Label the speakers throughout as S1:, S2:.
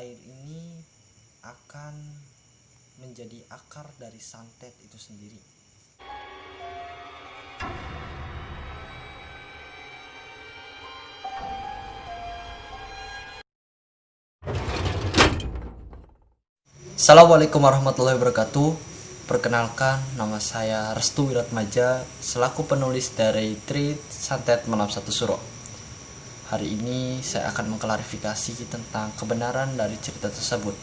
S1: air ini akan menjadi akar dari santet itu sendiri. Assalamualaikum warahmatullahi wabarakatuh. Perkenalkan, nama saya Restu Wiratmaja selaku penulis dari Treat Santet Malam Satu Suro. Hari ini saya akan mengklarifikasi tentang kebenaran dari cerita tersebut.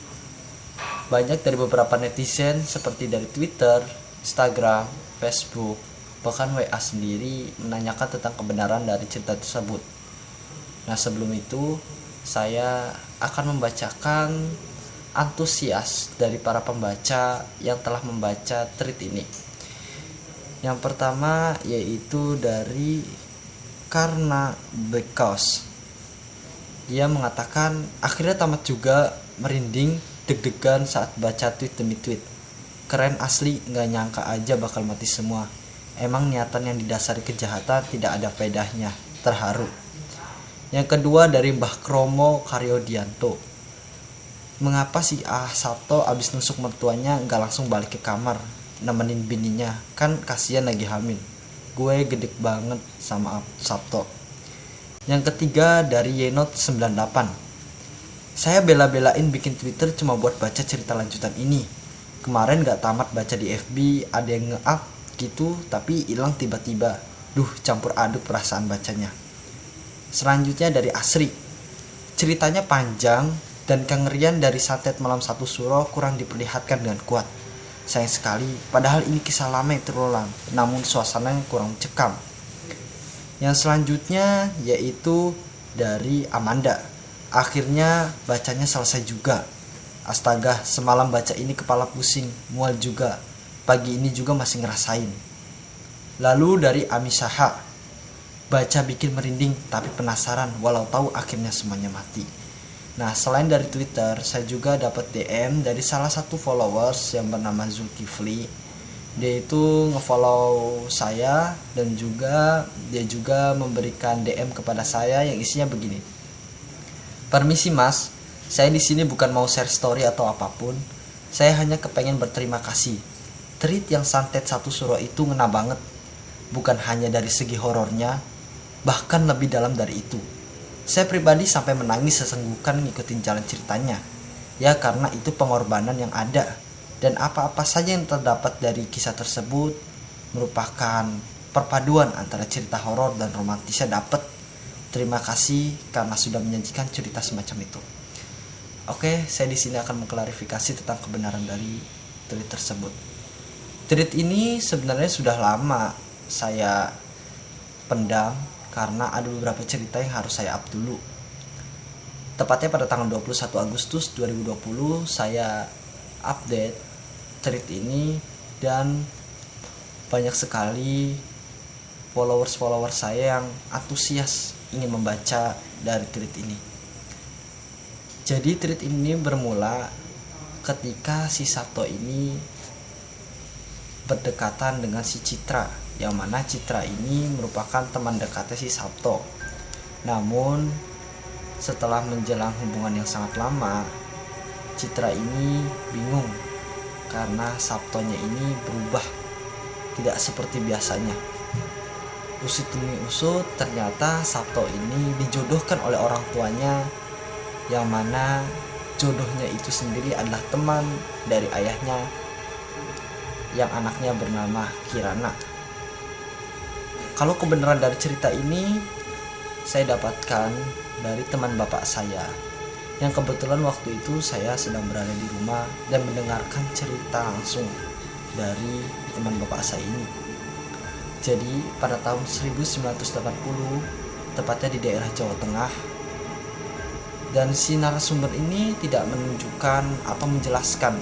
S1: Banyak dari beberapa netizen seperti dari Twitter, Instagram, Facebook, bahkan WA sendiri menanyakan tentang kebenaran dari cerita tersebut. Nah, sebelum itu saya akan membacakan antusias dari para pembaca yang telah membaca treat ini. Yang pertama yaitu dari Karena Because. Dia mengatakan akhirnya tamat juga, merinding deg-degan saat baca tweet demi tweet. Keren asli, gak nyangka aja bakal mati semua. Emang niatan yang didasari kejahatan tidak ada faedahnya. Terharu. Yang kedua dari Mbah Kromo Karyodianto. Mengapa si Sabto abis nusuk mertuanya gak langsung balik ke kamar nemenin bininya, kan kasihan lagi hamil. Gue gede banget sama Sabto. Yang ketiga dari Yenot 98. Saya bela-belain bikin Twitter cuma buat baca cerita lanjutan ini. Kemarin gak tamat baca di FB, ada yang nge-up gitu tapi hilang tiba-tiba. Duh, campur aduk perasaan bacanya. Selanjutnya dari Asri. Ceritanya panjang dan kengerian dari Santet Malam Satu Suro kurang diperlihatkan dengan kuat. Sayang sekali, padahal ini kisah lama yang terulang, namun suasananya kurang mencekam. Yang selanjutnya yaitu dari Amanda. Akhirnya bacanya selesai juga. Astaga, semalam baca ini kepala pusing, mual juga. Pagi ini juga masih ngerasain. Lalu dari Amisaha. Baca bikin merinding tapi penasaran walau tahu akhirnya semuanya mati. Nah, selain dari Twitter, saya juga dapat DM dari salah satu followers yang bernama Zulkifli. Dia itu ngefollow saya dan dia juga memberikan DM kepada saya yang isinya begini. Permisi Mas, saya di sini bukan mau share story atau apapun. Saya hanya kepengen berterima kasih. Treat yang Santet Satu Suro itu ngena banget. Bukan hanya dari segi horornya, bahkan lebih dalam dari itu. Saya pribadi sampai menangis sesenggukan ngikutin jalan ceritanya. Ya karena itu pengorbanan yang ada. Dan apa-apa saja yang terdapat dari kisah tersebut merupakan perpaduan antara cerita horor dan romantisnya dapat. Terima kasih karena sudah menyajikan cerita semacam itu. Oke, saya di sini akan mengklarifikasi tentang kebenaran dari tweet tersebut. Tweet ini sebenarnya sudah lama saya pendam karena ada beberapa cerita yang harus saya up dulu. Tepatnya pada tanggal 21 Agustus 2020 saya update tweet ini dan banyak sekali followers saya yang antusias ingin membaca dari tweet ini. Jadi tweet ini bermula ketika si Sabto ini berdekatan dengan si Citra, yang mana Citra ini merupakan teman dekatnya si Sabto. Namun setelah menjelang hubungan yang sangat lama, Citra ini bingung karena Sabtonya ini berubah, tidak seperti biasanya. Usut demi usut, ternyata Sabto ini dijodohkan oleh orang tuanya, yang mana jodohnya itu sendiri adalah teman dari ayahnya yang anaknya bernama Kirana. Kalau kebenaran dari cerita ini saya dapatkan dari teman bapak saya, yang kebetulan waktu itu saya sedang berada di rumah dan mendengarkan cerita langsung dari teman bapak saya ini. Jadi pada tahun 1980, tepatnya di daerah Jawa Tengah, dan si narasumber ini tidak menunjukkan atau menjelaskan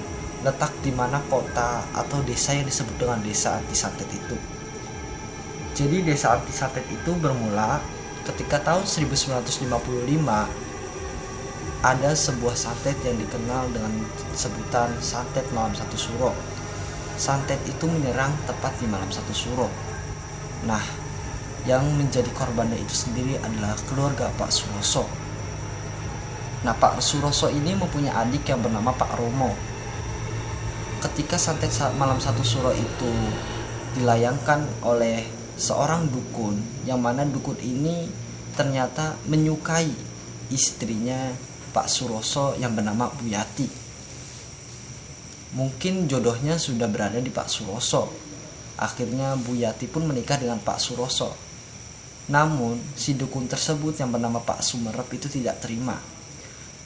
S1: letak di mana kota atau desa yang disebut dengan desa anti santet itu. Jadi desa anti santet itu bermula ketika tahun 1955 ada sebuah santet yang dikenal dengan sebutan Santet Malam Satu Suro. Santet itu menyerang tepat di Malam Satu Suro. Nah, yang menjadi korbannya itu sendiri adalah keluarga Pak Suroso. Nah, Pak Suroso ini mempunyai adik yang bernama Pak Romo. Ketika santet malam satu suro itu dilayangkan oleh seorang dukun, yang mana dukun ini ternyata menyukai istrinya Pak Suroso yang bernama Bu Yati. Mungkin jodohnya sudah berada di Pak Suroso. Akhirnya Bu Yati pun menikah dengan Pak Suroso. Namun si dukun tersebut yang bernama Pak Sumerep itu tidak terima.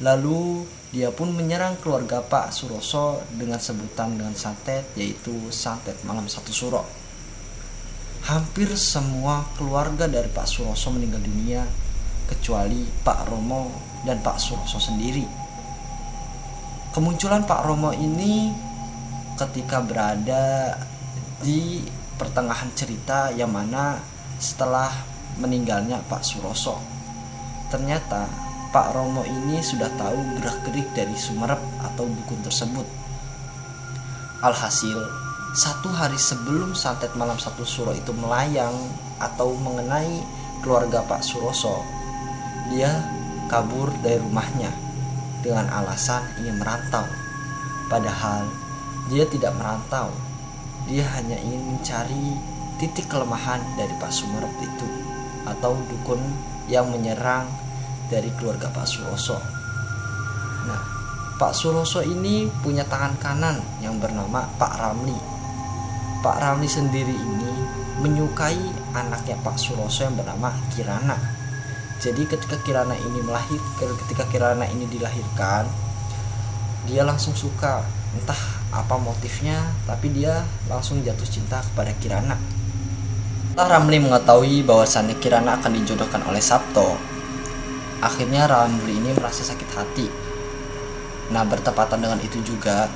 S1: Lalu dia pun menyerang keluarga Pak Suroso dengan sebutan dengan santet, yaitu santet malam satu suro. Hampir semua keluarga dari Pak Suroso meninggal dunia, kecuali Pak Romo dan Pak Suroso sendiri. Kemunculan Pak Romo ini ketika berada di pertengahan cerita, yang mana setelah meninggalnya Pak Suroso, ternyata Pak Romo ini sudah tahu gerak-gerik dari Sumerep atau dukun tersebut. Alhasil, 1 hari sebelum santet malam satu suro itu melayang atau mengenai keluarga Pak Suroso, dia kabur dari rumahnya dengan alasan ingin merantau. Padahal dia tidak merantau, dia hanya ingin mencari titik kelemahan dari Pak Sumerep itu, atau dukun yang menyerang dari keluarga Pak Suroso. Nah, Pak Suroso ini punya tangan kanan yang bernama Pak Ramli. Pak Ramli sendiri ini menyukai anaknya Pak Suroso yang bernama Kirana. Jadi ketika Kirana ini dilahirkan, dia langsung suka, entah apa motifnya, tapi dia langsung jatuh cinta kepada Kirana. Setelah Ramli mengetahui bahwasannya Kirana akan dijodohkan oleh Sabto, akhirnya Ramli ini merasa sakit hati. Nah, bertepatan dengan itu juga,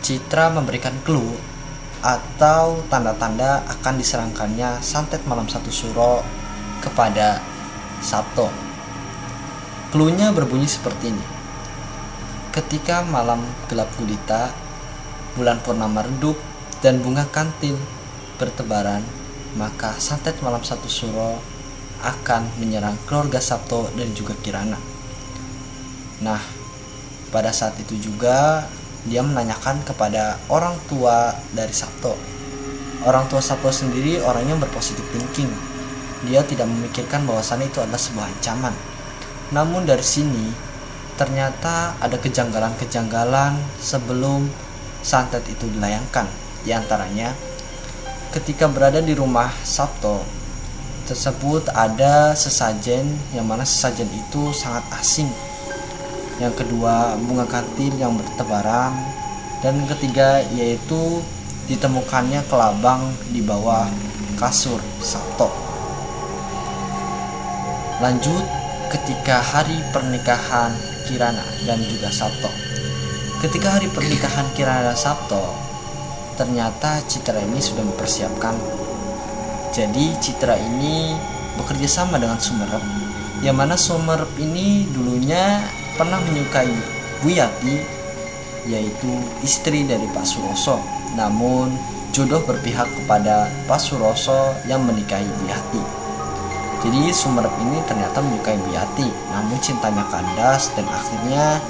S1: Citra memberikan clue atau tanda-tanda akan diserangkannya santet malam satu suro kepada Sabto. Cluenya berbunyi seperti ini. Ketika malam gelap gulita, bulan purnama redup, dan bunga kantil bertebaran, maka santet malam satu suro akan menyerang keluarga Sabto dan juga Kirana. Nah, pada saat itu juga dia menanyakan kepada orang tua dari Sabto. Orang tua Sabto sendiri orangnya berpositif thinking. Dia tidak memikirkan bahwasannya itu adalah sebuah ancaman. Namun dari sini ternyata ada kejanggalan-kejanggalan sebelum santet itu dilayangkan. Di antaranya, ketika berada di rumah Sabto tersebut ada sesajen, yang mana sesajen itu sangat asing. Yang kedua, bunga kantil yang bertebaran. Dan yang ketiga, yaitu ditemukannya kelabang di bawah kasur Sabto. Lanjut, ketika hari pernikahan Kirana dan juga Sabto. Ketika hari pernikahan Kirana dan Sabto, ternyata Citra ini sudah mempersiapkan. Jadi Citra ini bekerja sama dengan Sumerep, yang mana Sumerep ini dulunya pernah menyukai Bu Yati, yaitu istri dari Pak Suroso. Namun jodoh berpihak kepada Pak Suroso yang menikahi Bu Yati. Jadi Sumerep ini ternyata menyukai Bu Yati, namun cintanya kandas, dan akhirnya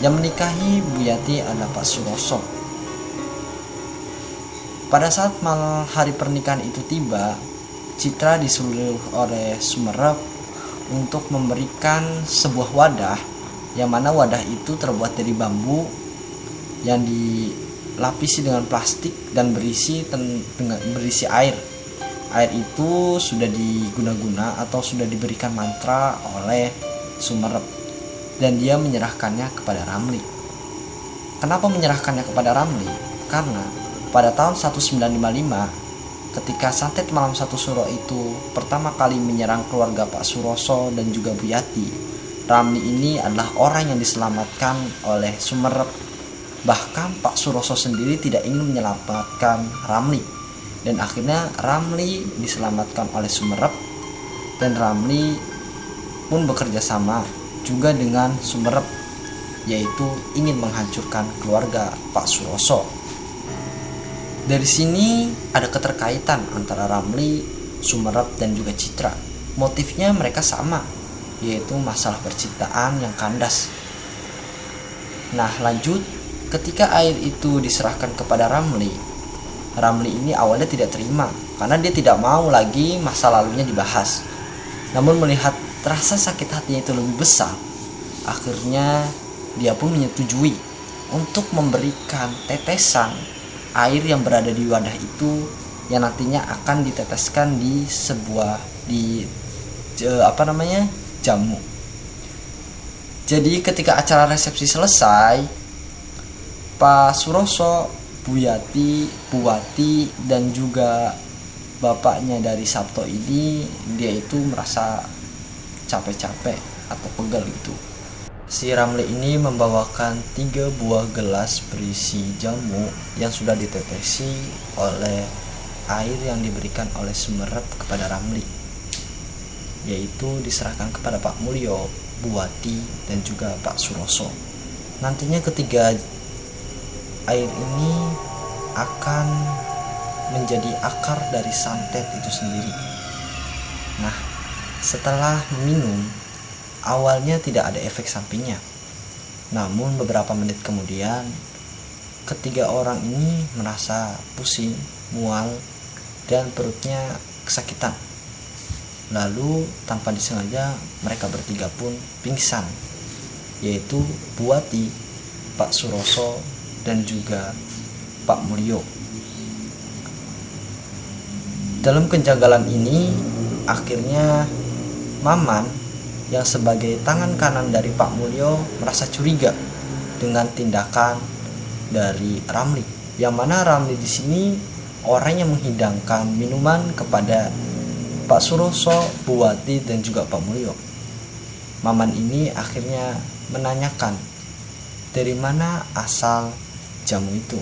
S1: yang menikahi Bu Yati adalah Pak Suroso. Pada saat hari pernikahan itu tiba, Citra disuruh oleh Sumerep untuk memberikan sebuah wadah, yang mana wadah itu terbuat dari bambu yang dilapisi dengan plastik dan berisi air. Air itu sudah diguna-guna atau sudah diberikan mantra oleh Sumerep, dan dia menyerahkannya kepada Ramli. Kenapa menyerahkannya kepada Ramli? Karena pada tahun 1955, ketika santet malam satu suro itu pertama kali menyerang keluarga Pak Suroso dan juga Bu Yati, Ramli ini adalah orang yang diselamatkan oleh Sumerep. Bahkan Pak Suroso sendiri tidak ingin menyelamatkan Ramli, dan akhirnya Ramli diselamatkan oleh Sumerep, dan Ramli pun bekerja sama juga dengan Sumerep, yaitu ingin menghancurkan keluarga Pak Suroso. Dari sini ada keterkaitan antara Ramli, Sumerep, dan juga Citra. Motifnya mereka sama, yaitu masalah percintaan yang kandas. Nah lanjut, ketika air itu diserahkan kepada Ramli ini awalnya tidak terima karena dia tidak mau lagi masa lalunya dibahas. Namun melihat rasa sakit hatinya itu lebih besar, akhirnya dia pun menyetujui untuk memberikan tetesan air yang berada di wadah itu yang nantinya akan diteteskan di sebuah jamu. Jadi ketika acara resepsi selesai, Pak Suroso, Bu Wati, dan juga bapaknya dari Sabto ini, dia itu merasa capek-capek atau pegal gitu. Si Ramli ini membawakan 3 buah gelas berisi jamu yang sudah ditetesi oleh air yang diberikan oleh Sumerep kepada Ramli, yaitu diserahkan kepada Pak Mulyo, Bu Wati, dan juga Pak Suroso. Nantinya ketiga air ini akan menjadi akar dari santet itu sendiri. Nah, setelah meminum, awalnya tidak ada efek sampingnya. Namun beberapa menit kemudian, ketiga orang ini merasa pusing, mual, dan perutnya kesakitan. Lalu tanpa disengaja mereka bertiga pun pingsan, yaitu Bu Wati, Pak Suroso, dan juga Pak Mulyo. Dalam kejanggalan ini, akhirnya Maman yang sebagai tangan kanan dari Pak Mulyo merasa curiga dengan tindakan dari Ramli, yang mana Ramli di sini orang yang menghidangkan minuman kepada Pak Suroso, Bu Wati, dan juga Pak Mulyo. Maman ini akhirnya menanyakan dari mana asal jamu itu.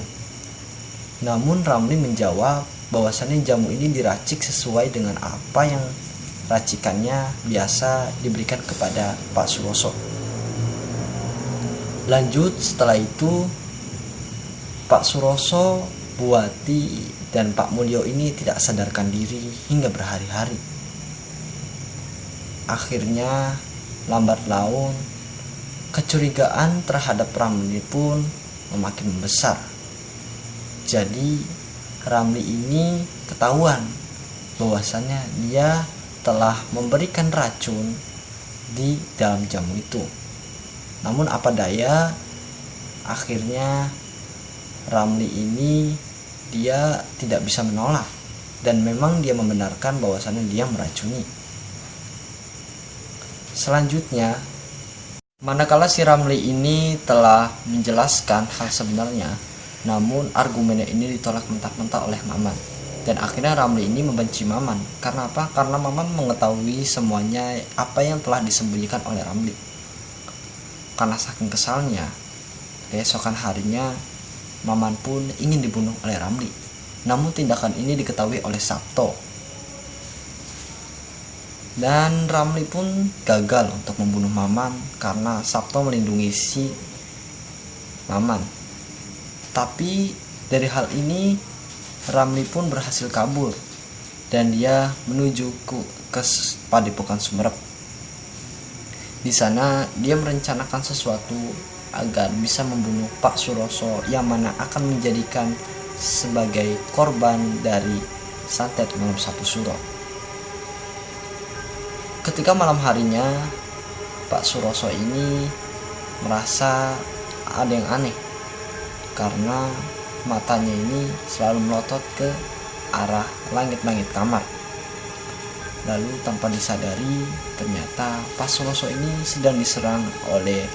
S1: Namun Ramli menjawab bahwasannya jamu ini diracik sesuai dengan apa yang racikannya biasa diberikan kepada Pak Suroso. Lanjut setelah itu, Pak Suroso, Bu Wati, dan Pak Mulyo ini tidak sadarkan diri hingga berhari-hari. Akhirnya lambat laun kecurigaan terhadap Ramli pun makin membesar. Jadi Ramli ini ketahuan bahwasannya dia telah memberikan racun di dalam jamu itu. Namun apa daya, akhirnya Ramli ini dia tidak bisa menolak, dan memang dia membenarkan bahwasannya dia meracuni. Selanjutnya, manakala si Ramli ini telah menjelaskan hal sebenarnya, namun argumennya ini ditolak mentah-mentah oleh Maman. Dan akhirnya Ramli ini membenci Maman. Karena apa? Karena Maman mengetahui semuanya apa yang telah disembunyikan oleh Ramli. Karena saking kesalnya, keesokan harinya Maman pun ingin dibunuh oleh Ramli. Namun tindakan ini diketahui oleh Sabto, dan Ramli pun gagal untuk membunuh Maman karena Sabto melindungi si Maman. Tapi dari hal ini Ramli pun berhasil kabur dan dia menuju ke Padepokan Sumerep. Di sana dia merencanakan sesuatu agar bisa membunuh Pak Suroso, yang mana akan menjadikan sebagai korban dari santet malam 1 suro. Ketika malam harinya, Pak Suroso ini merasa ada yang aneh karena matanya ini selalu melotot ke arah langit-langit kamar. Lalu tanpa disadari, ternyata Pak Suroso ini sedang diserang oleh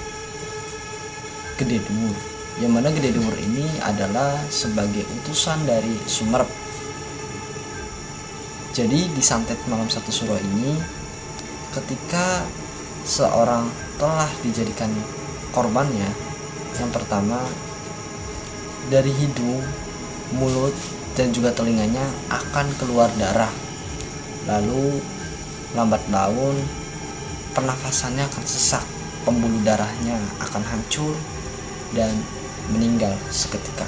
S1: Gede Duwur, yang mana Gede Duwur ini adalah sebagai utusan dari Sumerep. Jadi di santet malam 1 suro ini, ketika seorang telah dijadikan korbannya, yang pertama dari hidung, mulut, dan juga telinganya akan keluar darah. Lalu lambat laun pernafasannya akan sesak, pembuluh darahnya akan hancur dan meninggal seketika.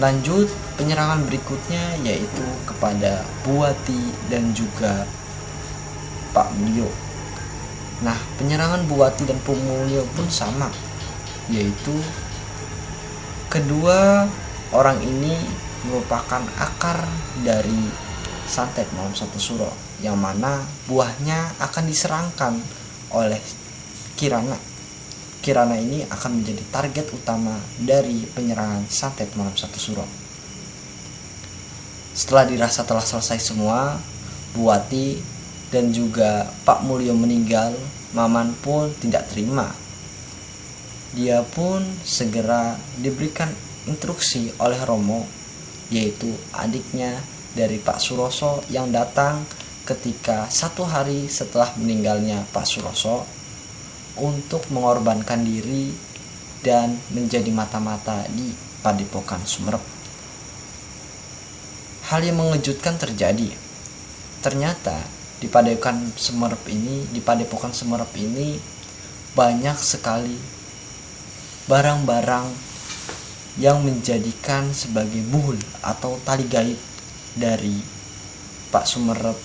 S1: Lanjut, penyerangan berikutnya yaitu kepada Bu Wati dan juga Pak Mulyo. Nah, penyerangan Buati dan Pumulyo pun sama, yaitu kedua orang ini merupakan akar dari santet malam satu suro, yang mana buahnya akan diserangkan oleh Kirana. Kirana ini akan menjadi target utama dari penyerangan santet malam satu suro. Setelah dirasa telah selesai semua, Buati dan juga Pak Mulyo meninggal, Maman pun tidak terima. Dia pun segera diberikan instruksi oleh Romo, yaitu adiknya dari Pak Suroso, yang datang ketika 1 hari setelah meninggalnya Pak Suroso untuk mengorbankan diri dan menjadi mata-mata di Padepokan Sumerep. Hal yang mengejutkan terjadi. Ternyata di Padepokan Sumerep ini banyak sekali barang-barang yang menjadikan sebagai buhul atau tali gaib dari Pak Sumerep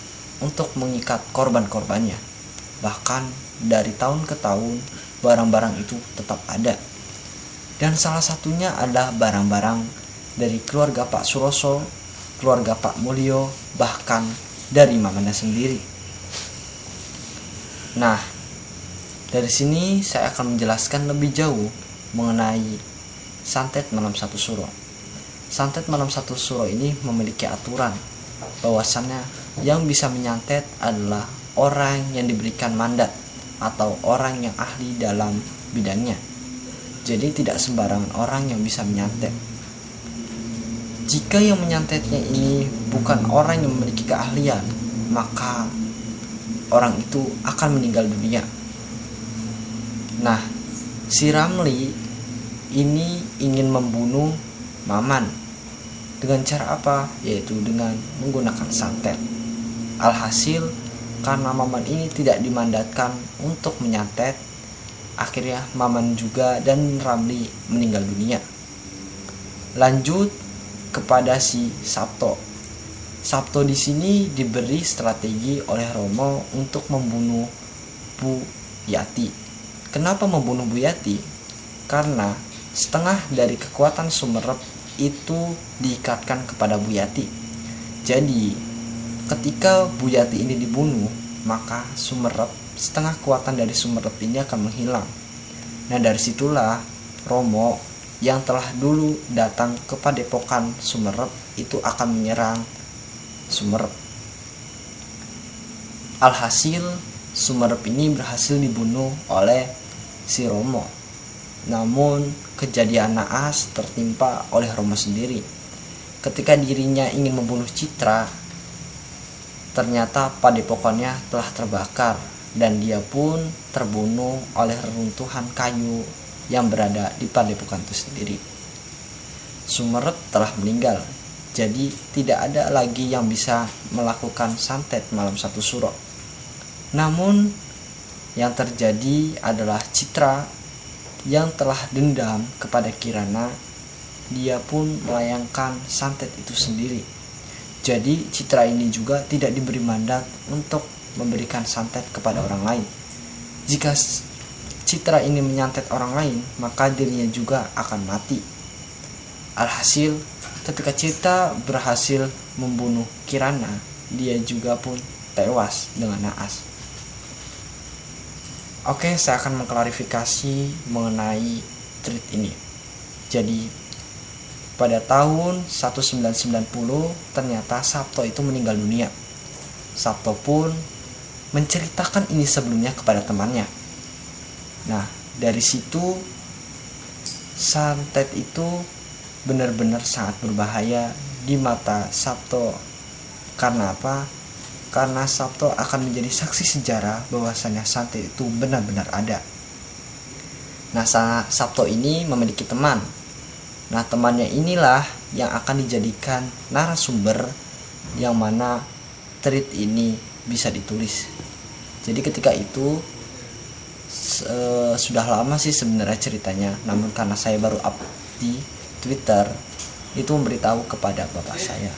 S1: untuk mengikat korban-korbannya. Bahkan dari tahun ke tahun barang-barang itu tetap ada. Dan salah satunya adalah barang-barang dari keluarga Pak Suroso, keluarga Pak Mulyo, bahkan dari mamanya sendiri. Nah, dari sini saya akan menjelaskan lebih jauh mengenai santet malam satu suro. Santet malam satu suro ini memiliki aturan bahwasannya yang bisa menyantet adalah orang yang diberikan mandat atau orang yang ahli dalam bidangnya. Jadi tidak sembarangan orang yang bisa menyantet. Jika yang menyantetnya ini bukan orang yang memiliki keahlian, maka orang itu akan meninggal dunia. Nah, si Ramli ini ingin membunuh Maman. Dengan cara apa? Yaitu dengan menggunakan santet. Alhasil, karena Maman ini tidak dimandatkan untuk menyantet, akhirnya Maman juga dan Ramli meninggal dunia. Lanjut kepada si Sabto. Sabto di sini diberi strategi oleh Romo untuk membunuh Bu Yati. Kenapa membunuh Bu Yati? Karena setengah dari kekuatan Sumerep itu diikatkan kepada Bu Yati. Jadi ketika Bu Yati ini dibunuh, maka Sumerep, setengah kekuatan dari Sumerep ini akan menghilang. Nah, dari situlah Romo yang telah dulu datang ke Padepokan Sumerep itu akan menyerang Sumerep. Alhasil, Sumerep ini berhasil dibunuh oleh si Romo. Namun kejadian naas tertimpa oleh Romo sendiri. Ketika dirinya ingin membunuh Citra, ternyata padepokannya telah terbakar dan dia pun terbunuh oleh reruntuhan kayu yang berada di padepokan itu sendiri. Sumerep telah meninggal, jadi tidak ada lagi yang bisa melakukan santet malam satu suro. Namun yang terjadi adalah Citra yang telah dendam kepada Kirana, dia pun melayangkan santet itu sendiri. Jadi Citra ini juga tidak diberi mandat untuk memberikan santet kepada orang lain. Jika Citra ini menyantet orang lain, maka dirinya juga akan mati. Alhasil, ketika Citra berhasil membunuh Kirana, dia juga pun tewas dengan naas. Oke, saya akan mengklarifikasi mengenai tweet ini. Jadi, pada tahun 1990 ternyata Sabto itu meninggal dunia. Sabto pun menceritakan ini sebelumnya kepada temannya. Nah, dari situ santet itu benar-benar sangat berbahaya di mata Sabto. Karena apa? Karena Sabto akan menjadi saksi sejarah bahwasannya santet itu benar-benar ada. Nah, Sabto ini memiliki teman. Nah, temannya inilah yang akan dijadikan narasumber yang mana tweet ini bisa ditulis. Jadi ketika itu sudah lama sih sebenarnya ceritanya, namun karena saya baru up di Twitter, itu memberitahu kepada bapak saya.